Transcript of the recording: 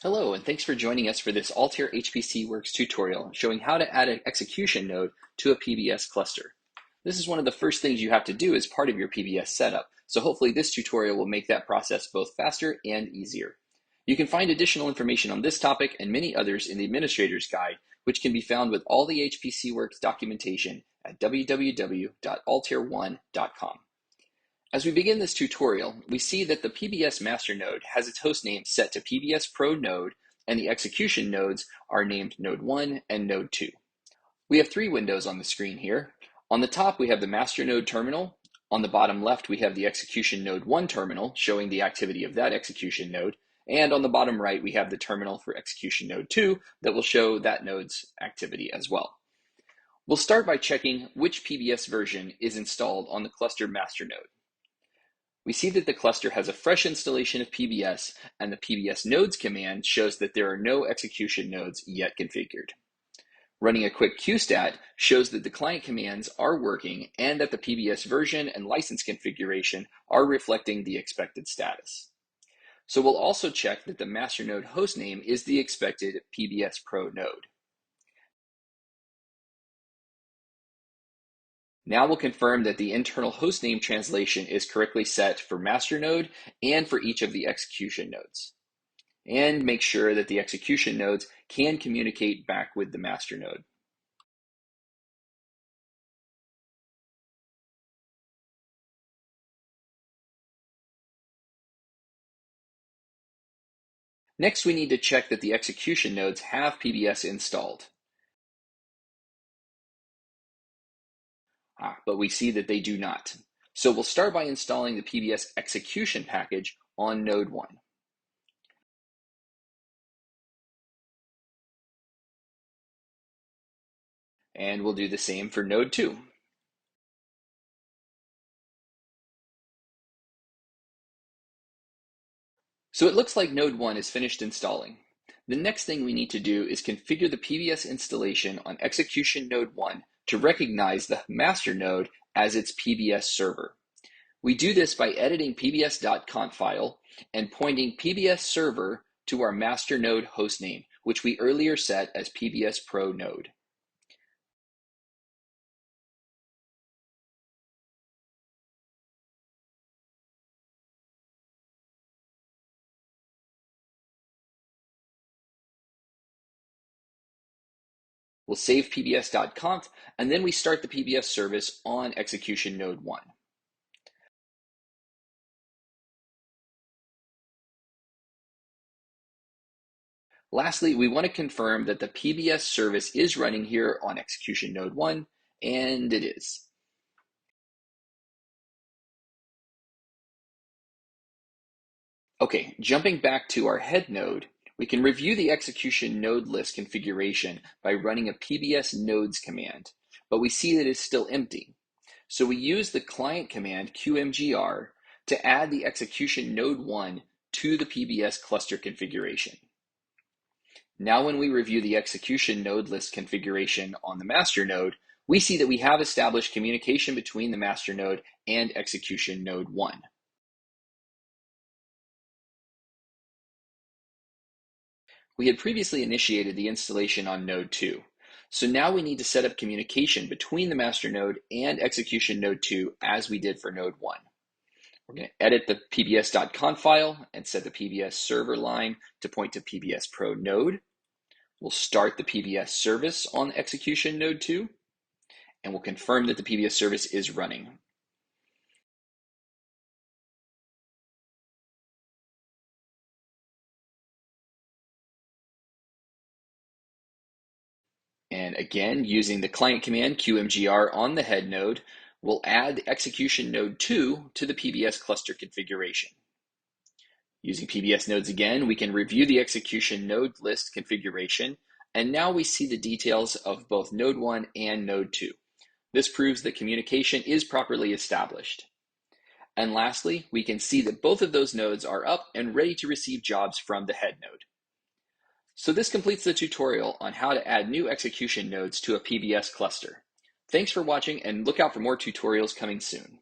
Hello, and thanks for joining us for this Altair HPC Works tutorial showing how to add an execution node to a PBS cluster. This is one of the first things you have to do as part of your PBS setup, so hopefully this tutorial will make that process both faster and easier. You can find additional information on this topic and many others in the Administrator's Guide, which can be found with all the HPC Works documentation at www.altair1.com. As we begin this tutorial, we see that the PBS master node has its host name set to PBS Pro node, and the execution nodes are named Node 1 and Node 2. We have three windows on the screen here. On the top, we have the master node terminal. On the bottom left, we have the execution node 1 terminal, showing the activity of that execution node. And on the bottom right, we have the terminal for execution node 2 that will show that node's activity as well. We'll start by checking which PBS version is installed on the cluster master node. We see that the cluster has a fresh installation of PBS, and the PBS nodes command shows that there are no execution nodes yet configured. Running a quick qstat shows that the client commands are working and that the PBS version and license configuration are reflecting the expected status. So we'll also check that the master node hostname is the expected PBS Pro node. Now we'll confirm that the internal hostname translation is correctly set for master node and for each of the execution nodes. And make sure that the execution nodes can communicate back with the master node. Next, we need to check that the execution nodes have PBS installed. But we see that they do not. So we'll start by installing the PBS execution package on Node 1. And we'll do the same for Node 2. So it looks like Node 1 is finished installing. The next thing we need to do is configure the PBS installation on execution node 1 to recognize the master node as its PBS server. We do this by editing pbs.conf file and pointing PBS server to our master node hostname, which we earlier set as PBS Pro node. We'll save pbs.conf, and then we start the PBS service on execution node 1. Lastly, we want to confirm that the PBS service is running here on execution node 1, and it is. Okay, jumping back to our head node, we can review the execution node list configuration by running a PBS nodes command, but we see that it's still empty. So we use the client command qmgr to add the execution node 1 to the PBS cluster configuration. Now when we review the execution node list configuration on the master node, we see that we have established communication between the master node and execution node 1. We had previously initiated the installation on node 2. So now we need to set up communication between the master node and execution node 2 as we did for node 1. We're going to edit the pbs.conf file and set the PBS server line to point to PBS Pro node. We'll start the PBS service on execution node 2, and we'll confirm that the PBS service is running. And again, using the client command qmgr on the head node, we'll add the execution node 2 to the PBS cluster configuration. Using PBS nodes again, we can review the execution node list configuration, and now we see the details of both node 1 and node 2. This proves that communication is properly established. And lastly, we can see that both of those nodes are up and ready to receive jobs from the head node. So this completes the tutorial on how to add new execution nodes to a PBS cluster. Thanks for watching, and look out for more tutorials coming soon.